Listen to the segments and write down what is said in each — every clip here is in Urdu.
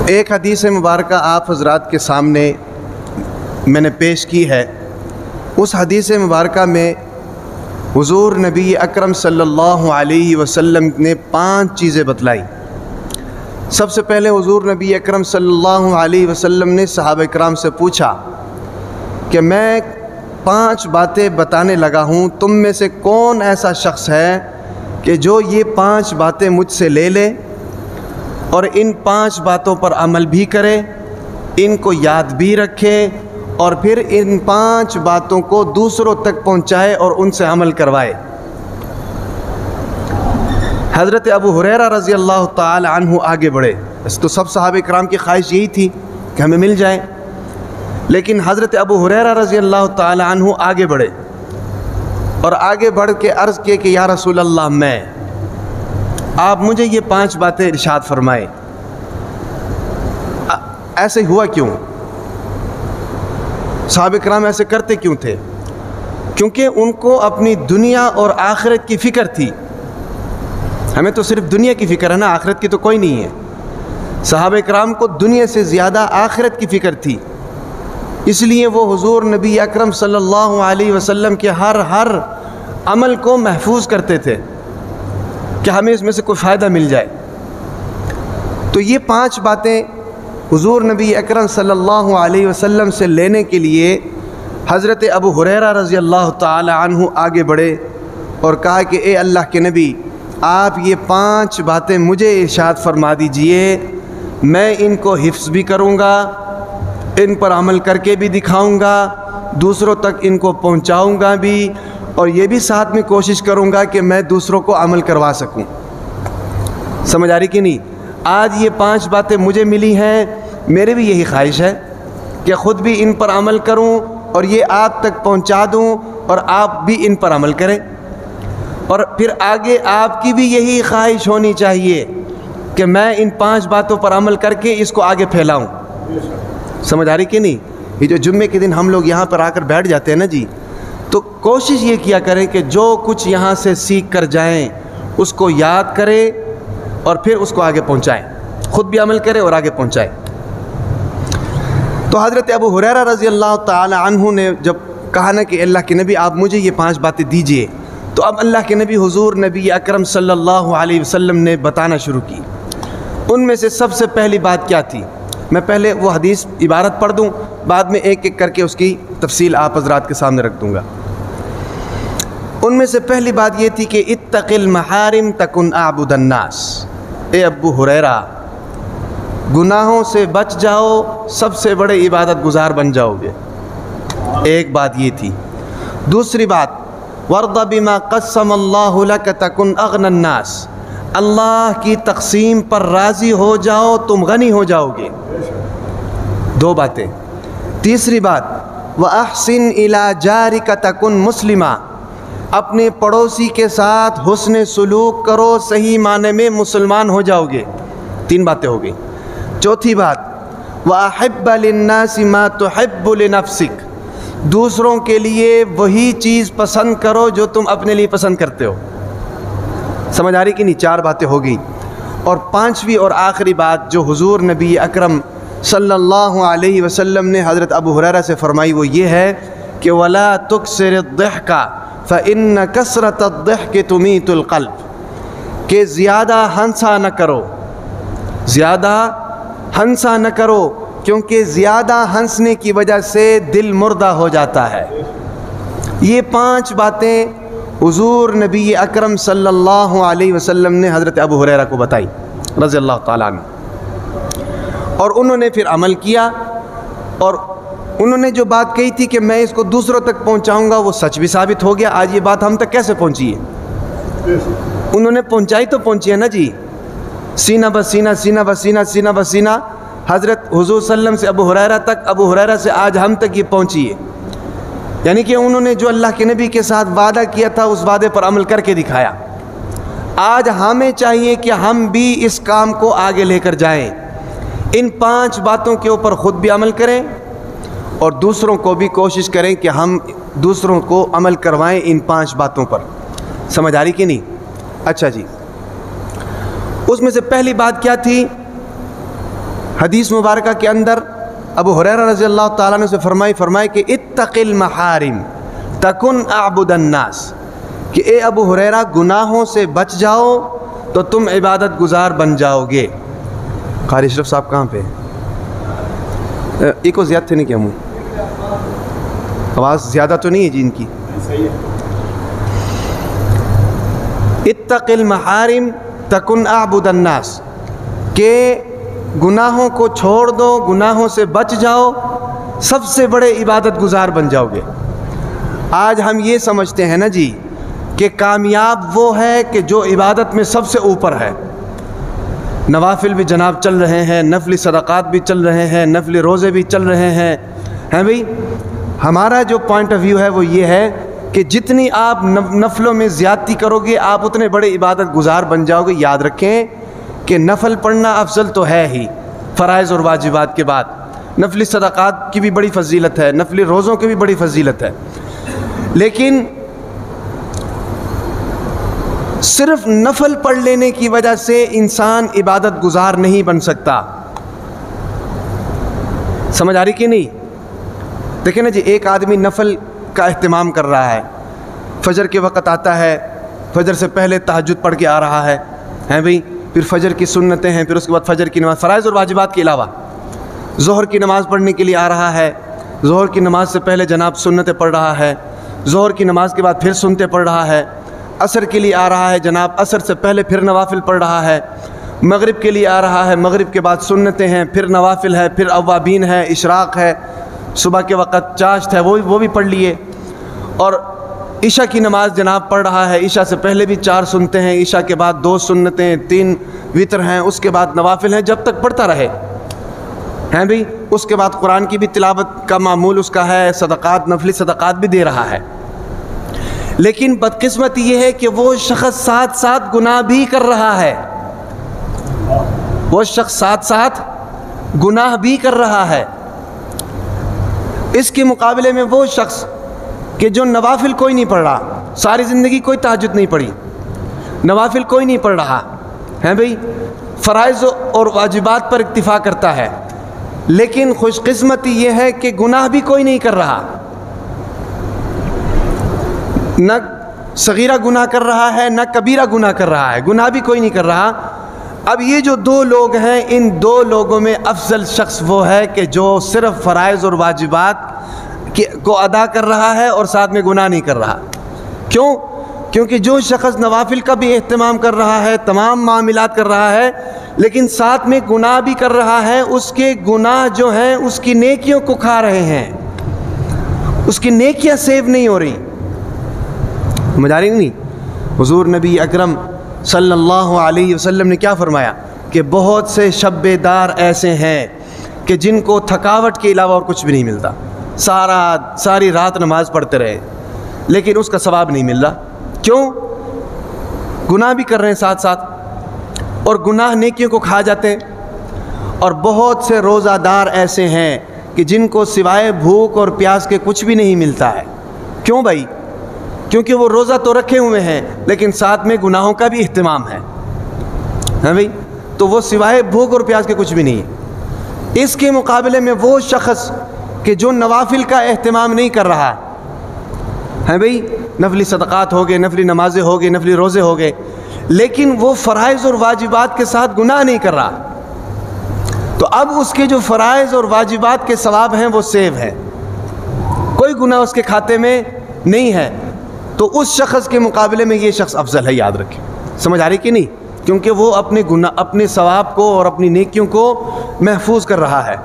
ایک حدیث مبارکہ آپ حضرات کے سامنے میں نے پیش کی ہے۔ اس حدیث مبارکہ میں حضور نبی اکرم صلی اللہ علیہ وسلم نے 5 چیزیں بتلائی۔ سب سے پہلے حضور نبی اکرم صلی اللہ علیہ وسلم نے صحابہ کرام سے پوچھا کہ میں 5 باتیں بتانے لگا ہوں، تم میں سے کون ایسا شخص ہے کہ جو یہ 5 باتیں مجھ سے لے لے اور ان 5 باتوں پر عمل بھی کرے، ان کو یاد بھی رکھے اور پھر ان 5 باتوں کو دوسروں تک پہنچائے اور ان سے عمل کروائے۔ حضرت ابو ہریرہ رضی اللہ تعالی عنہ آگے بڑھے۔ تو سب صحابہ کرام کی خواہش یہی تھی کہ ہمیں مل جائے، لیکن حضرت ابو ہریرہ رضی اللہ تعالی عنہ آگے بڑھے اور آگے بڑھ کے عرض کیے کہ یا رسول اللہ، آپ مجھے یہ 5 باتیں ارشاد فرمائیں۔ ایسے ہوا کیوں؟ صحابہ کرام ایسے کرتے کیوں تھے؟ کیونکہ ان کو اپنی دنیا اور آخرت کی فکر تھی۔ ہمیں تو صرف دنیا کی فکر ہے نا، آخرت کی تو کوئی نہیں ہے۔ صحابہ کرام کو دنیا سے زیادہ آخرت کی فکر تھی، اس لیے وہ حضور نبی اکرم صلی اللہ علیہ وسلم کے ہر عمل کو محفوظ کرتے تھے کہ ہمیں اس میں سے کوئی فائدہ مل جائے۔ تو یہ 5 باتیں حضور نبی اکرم صلی اللہ علیہ وسلم سے لینے کے لیے حضرت ابو ہریرہ رضی اللہ تعالی عنہ آگے بڑھے اور کہا کہ اے اللہ کے نبی، آپ یہ 5 باتیں مجھے ارشاد فرما دیجئے، میں ان کو حفظ بھی کروں گا، ان پر عمل کر کے بھی دکھاؤں گا، دوسروں تک ان کو پہنچاؤں گا بھی، اور یہ بھی ساتھ میں کوشش کروں گا کہ میں دوسروں کو عمل کروا سکوں۔ سمجھ آ رہی کہ نہیں؟ آج یہ 5 باتیں مجھے ملی ہیں، میرے بھی یہی خواہش ہے کہ خود بھی ان پر عمل کروں اور یہ آپ تک پہنچا دوں اور آپ بھی ان پر عمل کریں، اور پھر آگے آپ کی بھی یہی خواہش ہونی چاہیے کہ میں ان 5 باتوں پر عمل کر کے اس کو آگے پھیلاؤں۔ سمجھ آ رہی کہ نہیں؟ یہ جو جمعے کے دن ہم لوگ یہاں پر آ کر بیٹھ جاتے ہیں نا جی، تو کوشش یہ کیا کریں کہ جو کچھ یہاں سے سیکھ کر جائیں اس کو یاد کریں اور پھر اس کو آگے پہنچائیں، خود بھی عمل کریں اور آگے پہنچائیں۔ تو حضرت ابو ہریرہ رضی اللہ تعالی عنہ نے جب کہا نا کہ اللہ کے نبی آپ مجھے یہ 5 باتیں دیجئے، تو اب اللہ کے نبی حضور نبی اکرم صلی اللہ علیہ وسلم نے بتانا شروع کی۔ ان میں سے سب سے پہلی بات کیا تھی؟ میں پہلے وہ حدیث عبارت پڑھ دوں، بعد میں ایک ایک کر کے اس کی تفصیل آپ حضرات کے سامنے رکھ دوں گا۔ ان میں سے پہلی بات یہ تھی کہ اتق المحارم تکن اعبد الناس۔ اے ابو ہریرہ، گناہوں سے بچ جاؤ، سب سے بڑے عبادت گزار بن جاؤ گے۔ ایک بات یہ تھی۔ دوسری بات، وَارْضَ بِمَا قَسَّمَ اللَّهُ لَكَ تَكُنْ أَغْنَى النَّاسِ۔ اللہ کی تقسیم پر راضی ہو جاؤ، تم غنی ہو جاؤ گے۔ 2 باتیں۔ تیسری بات، وَأَحْسِنْ إِلَى جَارِكَ تَكُنْ مُسْلِمًا۔ اپنے پڑوسی کے ساتھ حسن سلوک کرو، صحیح معنی میں مسلمان ہو جاؤ گے۔ 3 باتیں ہو گئی۔ چوتھی بات، وَأَحِبَّ لِلنَّاسِ مَا تُحِبُّ لِنَفْسِكَ۔ دوسروں کے لیے وہی چیز پسند کرو جو تم اپنے لیے پسند کرتے ہو۔ سمجھ آ رہی کہ نہیں؟ 4 باتیں ہو گئی۔ اور 5ویں اور آخری بات جو حضور نبی اکرم صلی اللہ علیہ وسلم نے حضرت ابو ہریرہ سے فرمائی وہ یہ ہے کہ وَلَا تُكْسِرِ الضِّحْكَ فَإِنَّ كَسْرَةَ الضِّحْكِ تُمِيتُ الْقَلْبَ۔ کہ زیادہ ہنسا نہ کرو، زیادہ ہنسا نہ کرو، کیونکہ زیادہ ہنسنے کی وجہ سے دل مردہ ہو جاتا ہے۔ یہ 5 باتیں حضور نبی اکرم صلی اللہ علیہ وسلم نے حضرت ابو ہریرہ کو بتائی رضی اللہ تعالیٰ عنہ، اور انہوں نے پھر عمل کیا، اور انہوں نے جو بات کہی تھی کہ میں اس کو دوسروں تک پہنچاؤں گا وہ سچ بھی ثابت ہو گیا۔ آج یہ بات ہم تک کیسے پہنچی ہے؟ انہوں نے پہنچائی تو پہنچی ہے نا جی، سینہ بسینہ سینہ بسینہ سینہ بسینہ حضرت حضور صلی اللہ علیہ وسلم سے ابو ہریرہ تک، ابو ہریرہ سے آج ہم تک یہ پہنچی ہے۔ یعنی کہ انہوں نے جو اللہ کے نبی کے ساتھ وعدہ کیا تھا اس وعدے پر عمل کر کے دکھایا۔ آج ہمیں چاہیے کہ ہم بھی اس کام کو آگے لے کر جائیں، ان 5 باتوں کے اوپر خود بھی عمل کریں اور دوسروں کو بھی کوشش کریں کہ ہم دوسروں کو عمل کروائیں ان 5 باتوں پر۔ سمجھ آ رہی کہ نہیں؟ اچھا جی، اس میں سے پہلی بات کیا تھی حدیث مبارکہ کے اندر ابو ہریرہ رضی اللہ تعالیٰ عنہ سے فرمائے کہ اتق المحارم تکن اعبد الناس، کہ اے ابو ہریرہ گناہوں سے بچ جاؤ تو تم عبادت گزار بن جاؤ گے۔ قاری اشرف صاحب کہاں پہ؟ ایک کو زیادہ تھے نہیں کیا منہ؟ آواز زیادہ تو نہیں ہے جی ان کی؟ اتق المحارم تکن اعبد الناس، کہ گناہوں کو چھوڑ دو، گناہوں سے بچ جاؤ، سب سے بڑے عبادت گزار بن جاؤ گے۔ آج ہم یہ سمجھتے ہیں نا جی کہ کامیاب وہ ہے کہ جو عبادت میں سب سے اوپر ہے۔ نوافل بھی جناب چل رہے ہیں، نفلی صدقات بھی چل رہے ہیں، نفلی روزے بھی چل رہے ہیں بھئی۔ ہمارا جو پوائنٹ آف ویو ہے وہ یہ ہے کہ جتنی آپ نفلوں میں زیادتی کرو گے آپ اتنے بڑے عبادت گزار بن جاؤ گے۔ یاد رکھیں کہ نفل پڑھنا افضل تو ہے ہی فرائض اور واجبات کے بعد، نفلی صدقات کی بھی بڑی فضیلت ہے، نفلی روزوں کی بھی بڑی فضیلت ہے، لیکن صرف نفل پڑھ لینے کی وجہ سے انسان عبادت گزار نہیں بن سکتا۔ سمجھ آ رہی کہ نہیں؟ دیکھیں نا جی، ایک آدمی نفل کا اہتمام کر رہا ہے، فجر کے وقت آتا ہے، فجر سے پہلے تہجد پڑھ کے آ رہا ہے بھئی، پھر فجر کی سنتیں ہیں، پھر اس کے بعد فجر کی نماز، فرائض اور واجبات کے علاوہ ظہر کی نماز پڑھنے کے لیے آ رہا ہے، ظہر کی نماز سے پہلے جناب سنتیں پڑھ رہا ہے، ظہر کی نماز کے بعد پھر سنتیں پڑھ رہا ہے، عصر کے لیے آ رہا ہے جناب، عصر سے پہلے پھر نوافل پڑھ رہا ہے، مغرب کے لیے آ رہا ہے، مغرب کے بعد سنتیں ہیں، پھر نوافل ہے، پھر اوابین ہے، اشراق ہے، صبح کے وقت چاشت ہے وہ بھی پڑھ لیے، اور عشاء کی نماز جناب پڑھ رہا ہے، عشاء سے پہلے بھی 4 سنتیں ہیں، عشاء کے بعد 2 سنتیں، 3 وتر ہیں، اس کے بعد نوافل ہیں، جب تک پڑھتا رہے بھئی۔ اس کے بعد قرآن کی بھی تلاوت کا معمول اس کا ہے، صدقات، نفلی صدقات بھی دے رہا ہے، لیکن بدقسمتی یہ ہے کہ وہ شخص ساتھ ساتھ گناہ بھی کر رہا ہے، وہ شخص ساتھ ساتھ گناہ بھی کر رہا ہے۔ اس کے مقابلے میں وہ شخص کہ جو نوافل کوئی نہیں پڑھ رہا، ساری زندگی کوئی تہجد نہیں پڑھی، نوافل کوئی نہیں پڑھ رہا بھئی، فرائض اور واجبات پر اکتفا کرتا ہے، لیکن خوش قسمتی یہ ہے کہ گناہ بھی کوئی نہیں کر رہا، نہ صغیرہ گناہ کر رہا ہے نہ کبیرہ گناہ کر رہا ہے، گناہ بھی کوئی نہیں کر رہا۔ اب یہ جو 2 لوگ ہیں، ان 2 لوگوں میں افضل شخص وہ ہے کہ جو صرف فرائض اور واجبات کو ادا کر رہا ہے اور ساتھ میں گناہ نہیں کر رہا۔ کیوں؟ کیونکہ جو شخص نوافل کا بھی اہتمام کر رہا ہے، تمام معاملات کر رہا ہے، لیکن ساتھ میں گناہ بھی کر رہا ہے، اس کے گناہ جو ہیں اس کی نیکیوں کو کھا رہے ہیں، اس کی نیکیاں سیو نہیں ہو رہی۔ سمجھ آ رہی نہیں؟ حضور نبی اکرم صلی اللہ علیہ وسلم نے کیا فرمایا کہ بہت سے شب دار ایسے ہیں کہ جن کو تھکاوٹ کے علاوہ اور کچھ بھی نہیں ملتا، ساری رات نماز پڑھتے رہے لیکن اس کا ثواب نہیں مل رہا۔ کیوں؟ گناہ بھی کر رہے ہیں ساتھ ساتھ، اور گناہ نیکیوں کو کھا جاتے ہیں۔ اور بہت سے روزہ دار ایسے ہیں کہ جن کو سوائے بھوک اور پیاس کے کچھ بھی نہیں ملتا ہے۔ کیوں بھائی؟ کیونکہ وہ روزہ تو رکھے ہوئے ہیں لیکن ساتھ میں گناہوں کا بھی اہتمام ہے بھائی، تو وہ سوائے بھوک اور پیاس کے کچھ بھی نہیں ہے۔ اس کے مقابلے میں وہ شخص کہ جو نوافل کا اہتمام نہیں کر رہا بھئی، نفلی صدقات ہو گئے، نفلی نمازیں ہو گئے، نفلی روزے ہو گئے، لیکن وہ فرائض اور واجبات کے ساتھ گناہ نہیں کر رہا، تو اب اس کے جو فرائض اور واجبات کے ثواب ہیں وہ سیو ہیں، کوئی گناہ اس کے کھاتے میں نہیں ہے، تو اس شخص کے مقابلے میں یہ شخص افضل ہے۔ یاد رکھیں، سمجھ آ رہی کہ نہیں؟ کیونکہ وہ اپنے ثواب کو اور اپنی نیکیوں کو محفوظ کر رہا ہے۔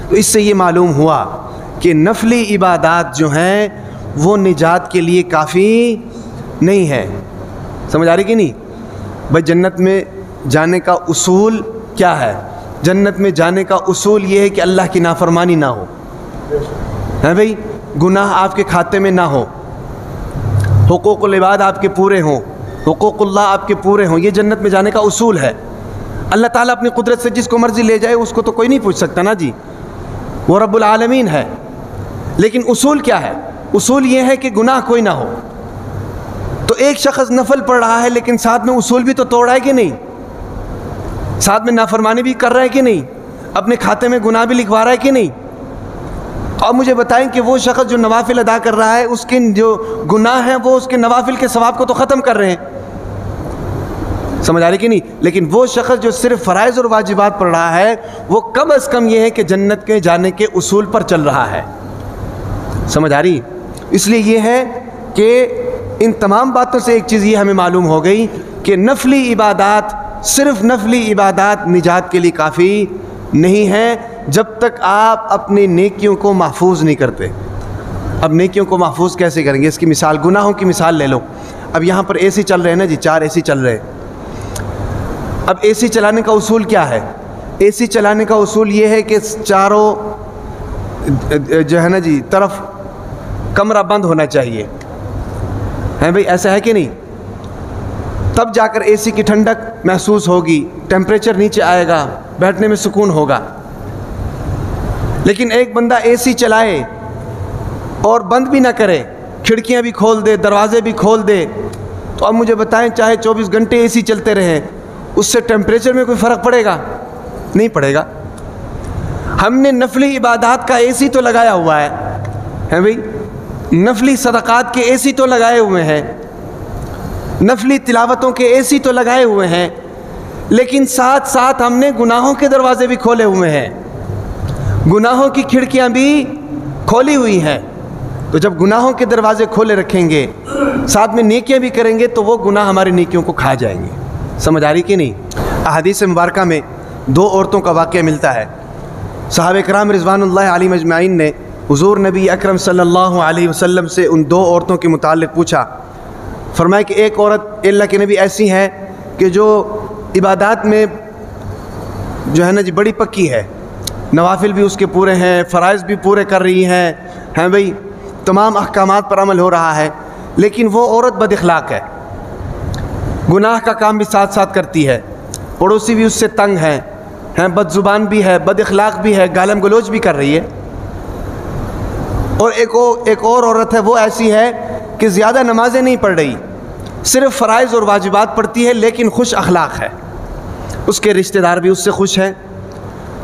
تو اس سے یہ معلوم ہوا کہ نفلی عبادات جو ہیں وہ نجات کے لیے کافی نہیں ہے۔ سمجھ آ رہی کہ نہیں؟ بھائی جنت میں جانے کا اصول کیا ہے؟ جنت میں جانے کا اصول یہ ہے کہ اللہ کی نافرمانی نہ ہو، بھائی گناہ آپ کے کھاتے میں نہ ہو، حقوق العباد آپ کے پورے ہوں، حقوق اللہ آپ کے پورے ہوں، یہ جنت میں جانے کا اصول ہے۔ اللہ تعالیٰ اپنی قدرت سے جس کو مرضی لے جائے اس کو تو کوئی نہیں پوچھ سکتا نا جی، وہ رب العالمین ہے، لیکن اصول کیا ہے؟ اصول یہ ہے کہ گناہ کوئی نہ ہو۔ تو ایک شخص نفل پڑھ رہا ہے لیکن ساتھ میں اصول بھی تو توڑا ہے کہ نہیں؟ ساتھ میں نافرمانی بھی کر رہا ہے کہ نہیں، اپنے کھاتے میں گناہ بھی لکھوا رہا ہے کہ نہیں؟ تو اب مجھے بتائیں کہ وہ شخص جو نوافل ادا کر رہا ہے، اس کے جو گناہ ہیں وہ اس کے نوافل کے ثواب کو تو ختم کر رہے ہیں، سمجھ آ رہی کہ نہیں؟ لیکن وہ شخص جو صرف فرائض اور واجبات پڑھ رہا ہے، وہ کم از کم یہ ہے کہ جنت کے جانے کے اصول پر چل رہا ہے، سمجھ آ رہی؟ اس لیے یہ ہے کہ ان تمام باتوں سے ایک چیز یہ ہمیں معلوم ہو گئی کہ نفلی عبادات، صرف نفلی عبادات نجات کے لیے کافی نہیں ہیں جب تک آپ اپنی نیکیوں کو محفوظ نہیں کرتے۔ اب نیکیوں کو محفوظ کیسے کریں گے؟ اس کی مثال، گناہوں کی مثال لے لو۔ اب یہاں پر اے سی چل رہے ہیں نا جی، 4 اے سی چل رہے ہیں۔ اب اے سی چلانے کا اصول کیا ہے؟ اے سی چلانے کا اصول یہ ہے کہ چاروں جو ہے نا جی طرف کمرہ بند ہونا چاہیے، ہیں بھئی؟ ایسا ہے کہ نہیں؟ تب جا کر اے سی کی ٹھنڈک محسوس ہوگی، ٹیمپریچر نیچے آئے گا، بیٹھنے میں سکون ہوگا۔ لیکن ایک بندہ اے سی چلائے اور بند بھی نہ کرے، کھڑکیاں بھی کھول دے، دروازے بھی کھول دے، تو اب مجھے بتائیں چاہے 24 گھنٹے اے سی چلتے رہیں، اس سے ٹیمپریچر میں کوئی فرق پڑے گا؟ نہیں پڑے گا۔ ہم نے نفلی عبادات کا اے سی تو لگایا ہوا ہے، ہیں بھئی؟ نفلی صدقات کے اے سی تو لگائے ہوئے ہیں، نفلی تلاوتوں کے اے سی تو لگائے ہوئے ہیں، لیکن ساتھ ساتھ ہم نے گناہوں کے دروازے بھی کھولے ہوئے ہیں، گناہوں کی کھڑکیاں بھی کھولی ہوئی ہیں۔ تو جب گناہوں کے دروازے کھولے رکھیں گے، ساتھ میں نیکیاں بھی کریں گے، تو وہ گناہ ہماری نیکیوں کو کھا جائیں گے، سمجھ آ رہی کہ نہیں؟ احادیث مبارکہ میں 2 عورتوں کا واقعہ ملتا ہے۔ صحابہ کرام رضوان اللہ علیہم اجمعین نے حضور نبی اکرم صلی اللہ علیہ وسلم سے ان 2 عورتوں کے متعلق پوچھا۔ فرمایا کہ ایک عورت اللہ کے نبی ایسی ہے کہ جو عبادات میں جو ہے نا جی بڑی پکی ہے، نوافل بھی اس کے پورے ہیں، فرائض بھی پورے کر رہی ہیں بھئی، تمام احکامات پر عمل ہو رہا ہے، لیکن وہ عورت بد اخلاق ہے، گناہ کا کام بھی ساتھ ساتھ کرتی ہے، پڑوسی بھی اس سے تنگ ہیں، بد زبان بھی ہے، بد اخلاق بھی ہے، گالم گلوچ بھی کر رہی ہے۔ اور ایک اور عورت ہے، وہ ایسی ہے کہ زیادہ نمازیں نہیں پڑھ رہی، صرف فرائض اور واجبات پڑھتی ہے، لیکن خوش اخلاق ہے، اس کے رشتہ دار بھی اس سے خوش ہیں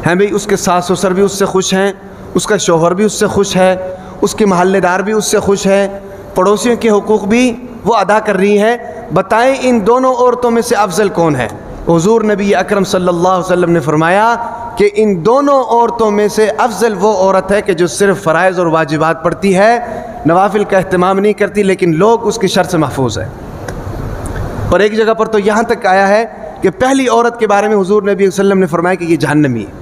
بھئی، اس کے ساس سسر بھی اس سے خوش ہیں، اس کا شوہر بھی اس سے خوش ہے، اس کے محلے دار بھی اس سے خوش ہے، پڑوسیوں کے حقوق بھی وہ ادا کر رہی ہے۔ بتائیں ان دونوں عورتوں میں سے افضل کون ہے؟ حضور نبی اکرم صلی اللہ علیہ وسلم نے فرمایا کہ ان دونوں عورتوں میں سے افضل وہ عورت ہے کہ جو صرف فرائض اور واجبات پڑھتی ہے، نوافل کا اہتمام نہیں کرتی، لیکن لوگ اس کی شر سے محفوظ ہیں۔ اور ایک جگہ پر تو یہاں تک آیا ہے کہ پہلی عورت کے بارے میں حضور نبی صلی اللہ علیہ وسلم نے فرمایا کہ یہ جہنمی ہے۔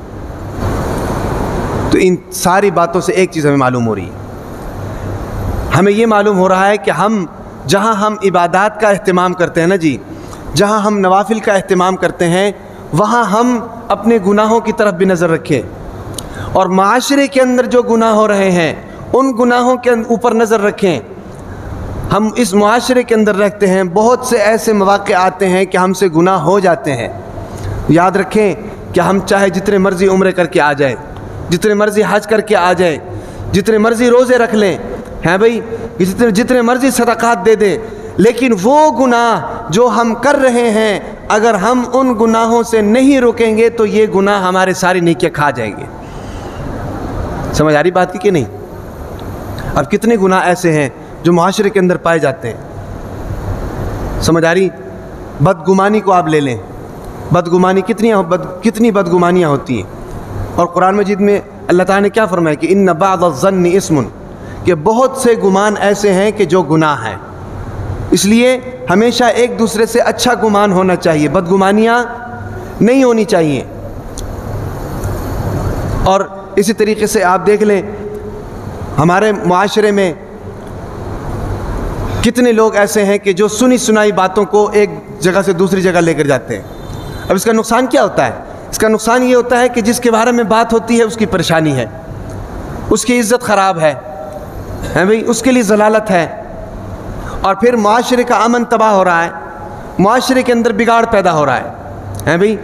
تو ان ساری باتوں سے ایک چیز ہمیں معلوم ہو رہی ہے، ہمیں یہ معلوم ہو رہا ہے کہ جہاں ہم عبادات کا اہتمام کرتے ہیں نا جی، جہاں ہم نوافل کا اہتمام کرتے ہیں، وہاں ہم اپنے گناہوں کی طرف بھی نظر رکھیں، اور معاشرے کے اندر جو گناہ ہو رہے ہیں ان گناہوں کے اوپر نظر رکھیں۔ ہم اس معاشرے کے اندر رہتے ہیں، بہت سے ایسے مواقع آتے ہیں کہ ہم سے گناہ ہو جاتے ہیں۔ یاد رکھیں کہ ہم چاہے جتنے مرضی عمرے کر کے آ جائیں، جتنے مرضی حج کر کے آ جائیں، جتنے مرضی روزے رکھ لیں، بھئی جتنے مرضی صدقات دے دیں، لیکن وہ گناہ جو ہم کر رہے ہیں اگر ہم ان گناہوں سے نہیں رکیں گے تو یہ گناہ ہمارے ساری نیکیاں کھا جائیں گے۔ سمجھ آ رہی بات کی کہ نہیں؟ اب کتنے گناہ ایسے ہیں جو معاشرے کے اندر پائے جاتے ہیں، سمجھ آ رہی؟ بدگمانی کو آپ لے لیں، بدگمانی کتنی بدگمانیاں ہوتی ہیں، اور قرآن مجید میں اللہ تعالیٰ نے کیا فرمایا کہ ان بعض الظن اسم، کہ بہت سے گمان ایسے ہیں کہ جو گناہ ہیں۔ اس لیے ہمیشہ ایک دوسرے سے اچھا گمان ہونا چاہیے، بدگمانیاں نہیں ہونی چاہیے۔ اور اسی طریقے سے آپ دیکھ لیں ہمارے معاشرے میں کتنے لوگ ایسے ہیں کہ جو سنی سنائی باتوں کو ایک جگہ سے دوسری جگہ لے کر جاتے ہیں۔ اب اس کا نقصان کیا ہوتا ہے؟ اس کا نقصان یہ ہوتا ہے کہ جس کے بارے میں بات ہوتی ہے اس کی پریشانی ہے، اس کی عزت خراب ہے بھئی، اس کے لیے ضلالت ہے، اور پھر معاشرے کا امن تباہ ہو رہا ہے، معاشرے کے اندر بگاڑ پیدا ہو رہا ہے بھئی۔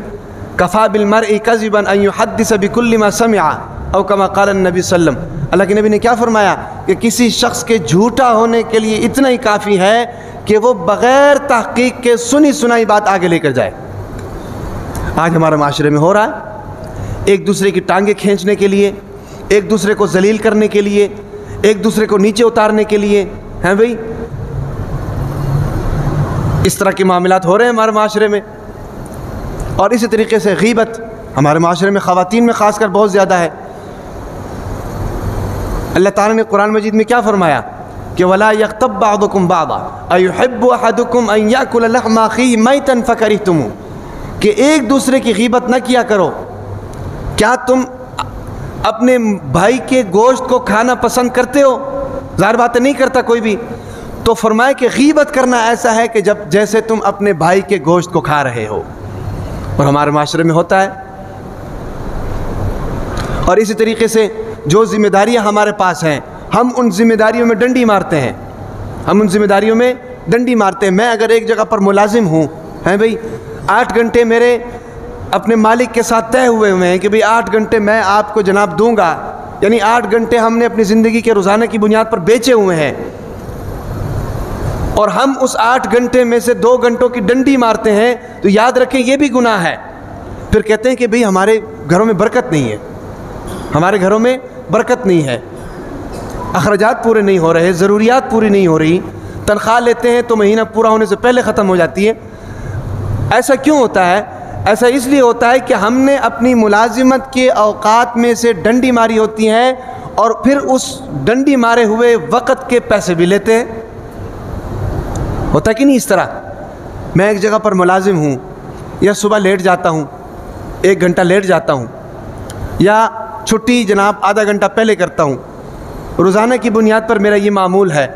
کفا بالمرء کذبا ان یحدث بکل ما سمع او کما قال النبی صلی اللہ علیہ وسلم، اللہ کے نبی نے کیا فرمایا کہ کسی شخص کے جھوٹا ہونے کے لیے اتنا ہی کافی ہے کہ وہ بغیر تحقیق کے سنی سنائی بات آگے لے کر جائے۔ آج ہمارے معاشرے میں ہو رہا ہے، ایک دوسرے کی ٹانگیں کھینچنے کے لیے، ایک دوسرے کو ذلیل کرنے کے لیے، ایک دوسرے کو نیچے اتارنے کے لیے، ہیں بھائی، اس طرح کے معاملات ہو رہے ہیں ہمارے معاشرے میں۔ اور اسی طریقے سے غیبت ہمارے معاشرے میں خواتین میں خاص کر بہت زیادہ ہے۔ اللہ تعالیٰ نے قرآن مجید میں کیا فرمایا کہ وَلَا يَغْتَبْ بَعْضُكُمْ بَعْضًا أَيُحِبُّ أَحَدُكُمْ أَن يَأْكُلَ لَحْمَ أَخِيهِ مَيْتًا فَكَرِهْتُمُوهُ، کہ ایک دوسرے کی غیبت نہ کیا کرو۔ کیا تم اپنے بھائی کے گوشت کو کھانا پسند کرتے ہو؟ ظاہر بات نہیں کرتا کوئی بھی۔ تو فرمائے کہ غیبت کرنا ایسا ہے کہ جیسے تم اپنے بھائی کے گوشت کو کھا رہے ہو، اور ہمارے معاشرے میں ہوتا ہے۔ اور اسی طریقے سے جو ذمہ داریاں ہمارے پاس ہیں، ہم ان ذمہ داریوں میں ڈنڈی مارتے ہیں، ہم ان ذمہ داریوں میں ڈنڈی مارتے ہیں۔ میں اگر ایک جگہ پر ملازم ہوں، ہیں بھئی 8 گھنٹے میرے اپنے مالک کے ساتھ طے ہوئے ہیں کہ بھئی 8 گھنٹے میں آپ کو جناب دوں گا، یعنی 8 گھنٹے ہم نے اپنی زندگی کے روزانہ کی بنیاد پر بیچے ہوئے ہیں، اور ہم اس 8 گھنٹے میں سے 2 گھنٹوں کی ڈنڈی مارتے ہیں، تو یاد رکھیں یہ بھی گناہ ہے۔ پھر کہتے ہیں کہ بھئی ہمارے گھروں میں برکت نہیں ہے، ہمارے گھروں میں برکت نہیں ہے، اخراجات پورے نہیں ہو رہے، ضروریات پوری نہیں ہو رہی، تنخواہ لیتے ہیں تو مہینہ پورا ہونے سے پہلے ختم ہو جاتی ہے۔ ایسا کیوں ہوتا ہے؟ ایسا اس لیے ہوتا ہے کہ ہم نے اپنی ملازمت کے اوقات میں سے ڈنڈی ماری ہوتی ہیں، اور پھر اس ڈنڈی مارے ہوئے وقت کے پیسے بھی لیتے ہیں۔ ہوتا کہ نہیں اس طرح؟ میں ایک جگہ پر ملازم ہوں، یا صبح لیٹ جاتا ہوں، 1 گھنٹہ لیٹ جاتا ہوں، یا چھٹی جناب آدھا گھنٹہ پہلے کرتا ہوں، روزانہ کی بنیاد پر میرا یہ معمول ہے۔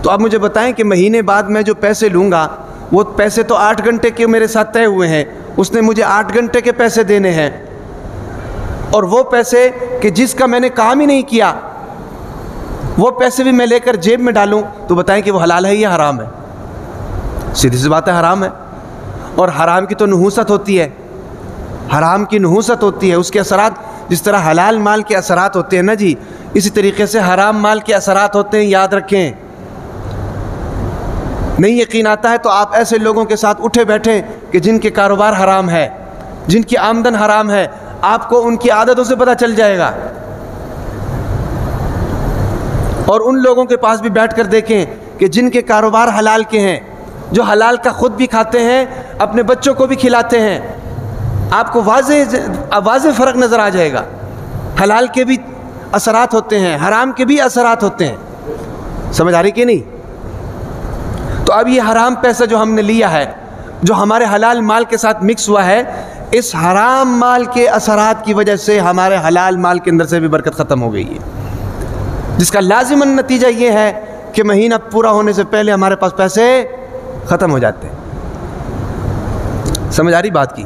تو آپ مجھے بتائیں کہ مہینے بعد میں جو پیسے لوں گا، وہ پیسے تو 8 گھنٹے کے میرے ساتھ طے ہوئے ہیں، اس نے مجھے 8 گھنٹے کے پیسے دینے ہیں، اور وہ پیسے کہ جس کا میں نے کام ہی نہیں کیا، وہ پیسے بھی میں لے کر جیب میں ڈالوں، تو بتائیں کہ وہ حلال ہے یا حرام ہے؟ سیدھی سی بات ہے، حرام ہے۔ اور حرام کی تو نحوست ہوتی ہے، حرام کی نحوست ہوتی ہے، اس کے اثرات جس طرح حلال مال کے اثرات ہوتے ہیں نا جی، اسی طریقے سے حرام مال کے اثرات ہوتے ہیں، یاد رکھیں۔ نہیں یقین آتا ہے تو آپ ایسے لوگوں کے ساتھ اٹھے بیٹھیں کہ جن کے کاروبار حرام ہے، جن کی آمدن حرام ہے، آپ کو ان کی عادتوں سے پتہ چل جائے گا۔ اور ان لوگوں کے پاس بھی بیٹھ کر دیکھیں کہ جن کے کاروبار حلال کے ہیں، جو حلال کا خود بھی کھاتے ہیں، اپنے بچوں کو بھی کھلاتے ہیں، آپ کو واضح فرق نظر آ جائے گا۔ حلال کے بھی اثرات ہوتے ہیں، حرام کے بھی اثرات ہوتے ہیں، سمجھ آ رہی کہ نہیں؟ تو اب یہ حرام پیسہ جو ہم نے لیا ہے، جو ہمارے حلال مال کے ساتھ مکس ہوا ہے، اس حرام مال کے اثرات کی وجہ سے ہمارے حلال مال کے اندر سے بھی برکت ختم ہو گئی ہے، جس کا لازماً نتیجہ یہ ہے کہ مہینہ پورا ہونے سے پہلے ہمارے پاس پیسے ختم ہو جاتے ہیں۔ سمجھ آ رہی بات کی؟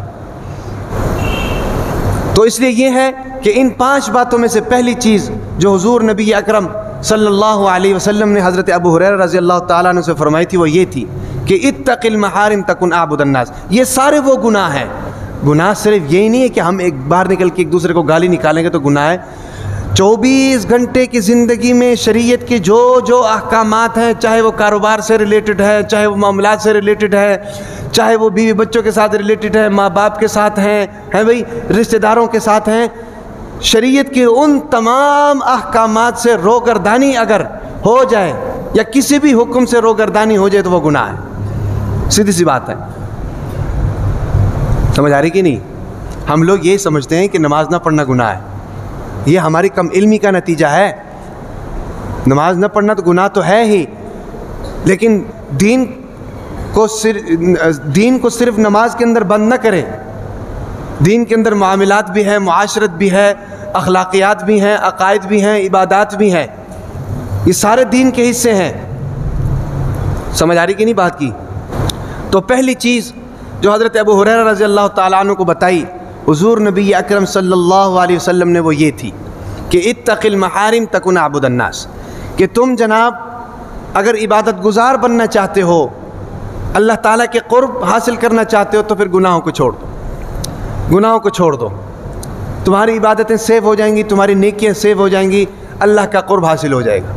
تو اس لیے یہ ہے کہ ان 5 باتوں میں سے پہلی چیز جو حضور نبی اکرم صلی اللہ علیہ وسلم نے حضرت ابو ہریرہ رضی اللہ تعالیٰ عنہ سے فرمائی تھی، وہ یہ تھی کہ اتق المحارم تکن اعبد الناس۔ یہ سارے وہ گناہ ہیں، گناہ صرف یہی نہیں ہے کہ ہم ایک باہر نکل کے ایک دوسرے کو گالی نکالیں گے تو گناہ ہے۔ 24 گھنٹے کی زندگی میں شریعت کے جو احکامات ہیں، چاہے وہ کاروبار سے ریلیٹڈ ہے، چاہے وہ معاملات سے ریلیٹڈ ہے، چاہے وہ بیوی بچوں کے ساتھ ریلیٹڈ ہے، ماں باپ کے ساتھ ہیں بھائی، رشتہ داروں کے ساتھ ہیں، شریعت کے ان تمام احکامات سے روگردانی اگر ہو جائے یا کسی بھی حکم سے روگردانی ہو جائے تو وہ گناہ ہے۔ سیدھی سی بات ہے، سمجھ آ رہی کہ نہیں؟ ہم لوگ یہی سمجھتے ہیں کہ نماز نہ پڑھنا گناہ ہے، یہ ہماری کم علمی کا نتیجہ ہے۔ نماز نہ پڑھنا تو گناہ تو ہے ہی، لیکن دین کو صرف نماز کے اندر بند نہ کریں، دین کے اندر معاملات بھی ہیں، معاشرت بھی ہے، اخلاقیات بھی ہیں، عقائد بھی ہیں، عبادات بھی ہیں، یہ سارے دین کے حصے ہیں۔ سمجھ آ رہی کہ نہیں بات کی؟ تو پہلی چیز جو حضرت ابو ہریرہ رضی اللہ تعالیٰ عنہ کو بتائی حضور نبی اکرم صلی اللہ علیہ وسلم نے، وہ یہ تھی کہ اتق المحارم تکن اعبد الناس، کہ تم جناب اگر عبادت گزار بننا چاہتے ہو، اللہ تعالیٰ کے قرب حاصل کرنا چاہتے ہو، تو پھر گناہوں کو چھوڑ دو، گناہوں کو چھوڑ دو، تمہاری عبادتیں سیو ہو جائیں گی، تمہاری نیکیاں سیو ہو جائیں گی، اللہ کا قرب حاصل ہو جائے گا۔